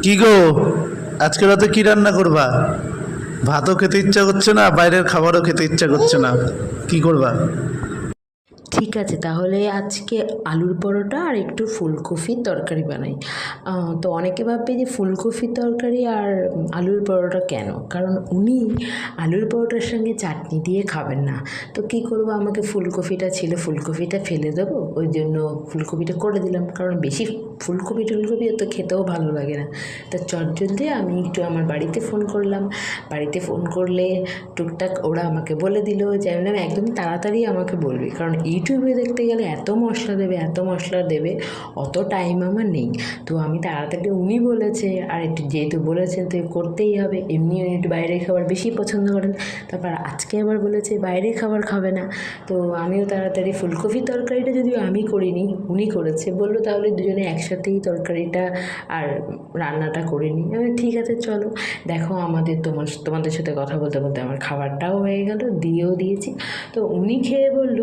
কি গো, আজকে রাতে কি রান্না করবা? ভাতও খেতে ইচ্ছা করছে না, বাইরের খাবারও খেতে ইচ্ছা করছে না, কি করবা? ঠিক আছে, তাহলে আজকে আলুর পরোটা আর একটু ফুলকপির তরকারি বানাই। তো অনেকে ভাববে যে ফুলকপির তরকারি আর আলুর পরোটা কেন? কারণ উনি আলুর পরোটার সঙ্গে চাটনি দিয়ে খাবেন না। তো কী করবো, আমাকে ফুলকপিটা ছিল, ফুলকপিটা ফেলে দেবো, ওই জন্য ফুলকপিটা করে দিলাম। কারণ বেশি ফুলকপি টুলকপি তো খেতেও ভালো লাগে না। তা চটজলদি আমি একটু আমার বাড়িতে ফোন করলাম। বাড়িতে ফোন করলে টুকটাক ওরা আমাকে বলে দিল যে, আমি বললাম একদম তাড়াতাড়ি আমাকে বলবি, কারণ ইউটিউবে দেখতে গেলে এত মশলা দেবে, এত মশলা দেবে, অত টাইম আমার নেই। তো আমি তাড়াতাড়ি, উনি বলেছে আর একটু যেহেতু বলেছেন তো করতেই হবে। এমনি উনি একটু বাইরের খাবার বেশি পছন্দ করেন, তারপর আজকে আবার বলেছে বাইরের খাবার খাবে না। তো আমিও তাড়াতাড়ি ফুলকপির তরকারিটা যদিও আমি করিনি, উনি করেছে, বললো তাহলে দুজনে একসাথেই তরকারিটা আর রান্নাটা করে নিই। আমি ঠিক আছে চলো। দেখো তোমাদের সাথে কথা বলতে বলতে আমার খাবারটাও হয়ে গেল, দিয়েও দিয়েছি। তো উনি খেয়ে বলল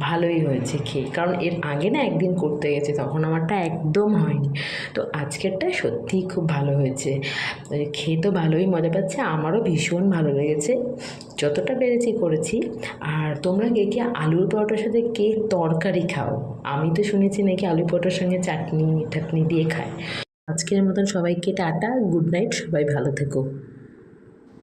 ভালোই হয়েছে খেয়ে, কারণ এর আগে না একদিন করতে গেছে, তখন আমারটা একদম হয়নি। তো আজকেরটা সত্যিই খুব ভালো হয়েছে। খেয়ে তো ভালোই মজা পাচ্ছে, আমারও ভীষণ ভালো লেগেছে, যতটা পেরেছি করেছি। আর তোমরা কে কে আলুর পরোটার সাথে কে তরকারি খাও? আমি তো শুনেছি নাকি আলু পরোটার সঙ্গে চাটনি টাটনি দিয়ে খায়। আজকের মতন সবাইকে টাটা, গুড নাইট, সবাই ভালো থেকো।